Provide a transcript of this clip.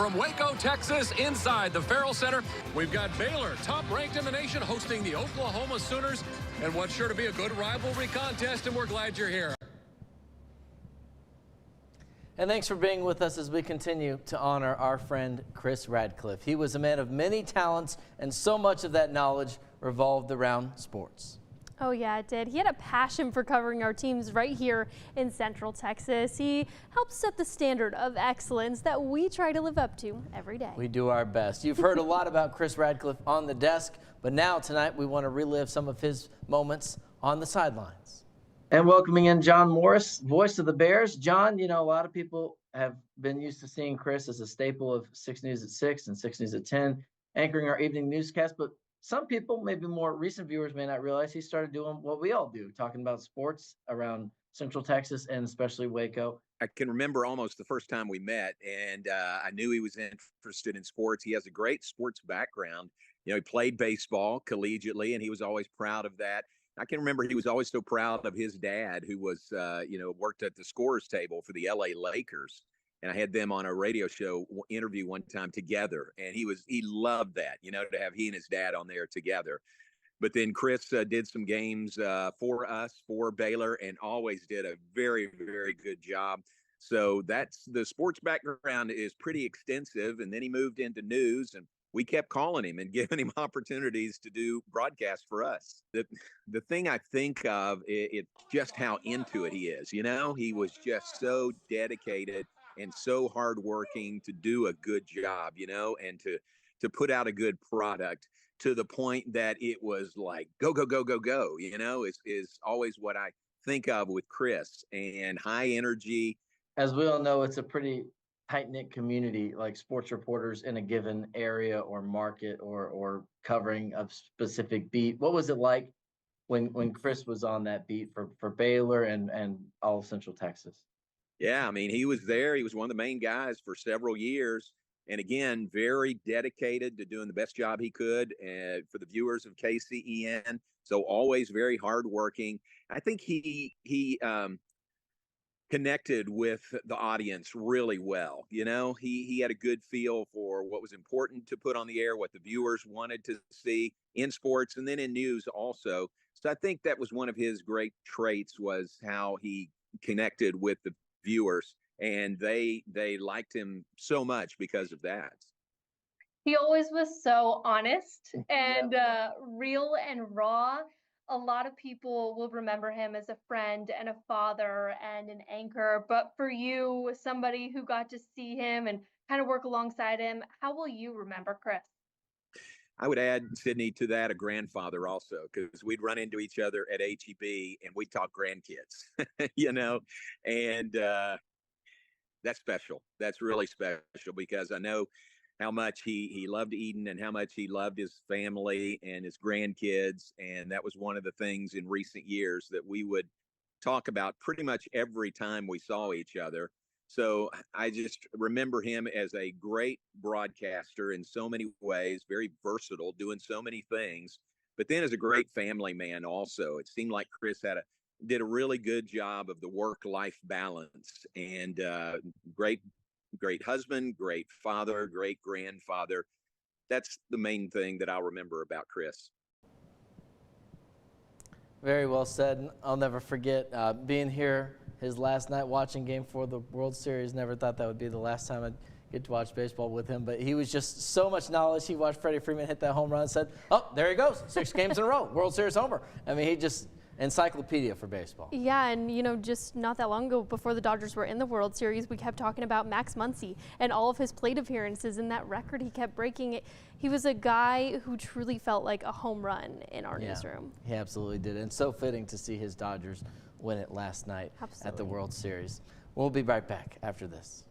From Waco, Texas, inside the Farrell Center, we've got Baylor, top-ranked in the nation, hosting the Oklahoma Sooners, and what's sure to be a good rivalry contest, and we're glad you're here. And thanks for being with us as we continue to honor our friend Kris Radcliffe. He was a man of many talents, and so much of that knowledge revolved around sports. Oh yeah, it did. He had a passion for covering our teams right here in Central Texas. He helped set the standard of excellence that we try to live up to every day. We do our best. You've heard a lot about Kris Radcliffe on the desk, but now tonight we want to relive some of his moments on the sidelines. And welcoming in John Morris, voice of the Bears. John, you know, a lot of people have been used to seeing Kris as a staple of 6 News at 6 and 6 News at 10, anchoring our evening newscast, but some people, maybe more recent viewers, may not realize he started doing what we all do, talking about sports around Central Texas and especially Waco. I can remember almost the first time we met, and I knew he was interested in sports. He has a great sports background. You know, he played baseball collegiately, and he was always proud of that. I can remember he was always so proud of his dad, who was, worked at the scorer's table for the LA Lakers. And I had them on a radio show interview one time together, and he loved that, to have he and his dad on there together. But then Kris did some games for us, for Baylor, and always did a very, very good job. So that's the sports background is pretty extensive. And then he moved into news, and we kept calling him and giving him opportunities to do broadcasts for us. The thing I think of is just how into it he is. He was just so dedicated and so hardworking to do a good job, and to put out a good product to the point that it was like, go, go, go, go, go, is always what I think of with Kris, and high energy. As we all know, it's a pretty tight-knit community, like sports reporters in a given area or market or covering a specific beat. What was it like when Kris was on that beat for Baylor and all of Central Texas? Yeah, I mean, he was there. He was one of the main guys for several years. And again, very dedicated to doing the best job he could for the viewers of KCEN. So always very hardworking. I think he connected with the audience really well. He had a good feel for what was important to put on the air, what the viewers wanted to see in sports and then in news also. So I think that was one of his great traits, was how he connected with the viewers, and they liked him so much because of that. He always was so honest and real and raw. A lot of people will remember him as a friend and a father and an anchor, but for you, somebody who got to see him and kind of work alongside him, how will you remember Kris? I would add, Sydney, to that a grandfather also, because we'd run into each other at HEB and we'd talk grandkids, and that's special. That's really special, because I know how much he loved Eden and how much he loved his family and his grandkids. And that was one of the things in recent years that we would talk about pretty much every time we saw each other. So I just remember him as a great broadcaster in so many ways, very versatile, doing so many things, but then as a great family man also. It seemed like Kris did a really good job of the work-life balance, and great husband, great father, great grandfather. That's the main thing that I'll remember about Kris. Very well said. I'll never forget being here his last night watching Game 4 of the World Series. Never thought that would be the last time I'd get to watch baseball with him, but he was just so much knowledge. He watched Freddie Freeman hit that home run and said, oh, there he goes, 6 games in a row, World Series homer. I mean, he just encyclopedia for baseball. Yeah, and just not that long ago, before the Dodgers were in the World Series, we kept talking about Max Muncy and all of his plate appearances and that record he kept breaking. He was a guy who truly felt like a home run in our newsroom. He absolutely did, and so fitting to see his Dodgers win it last night at the World Series. We'll be right back after this.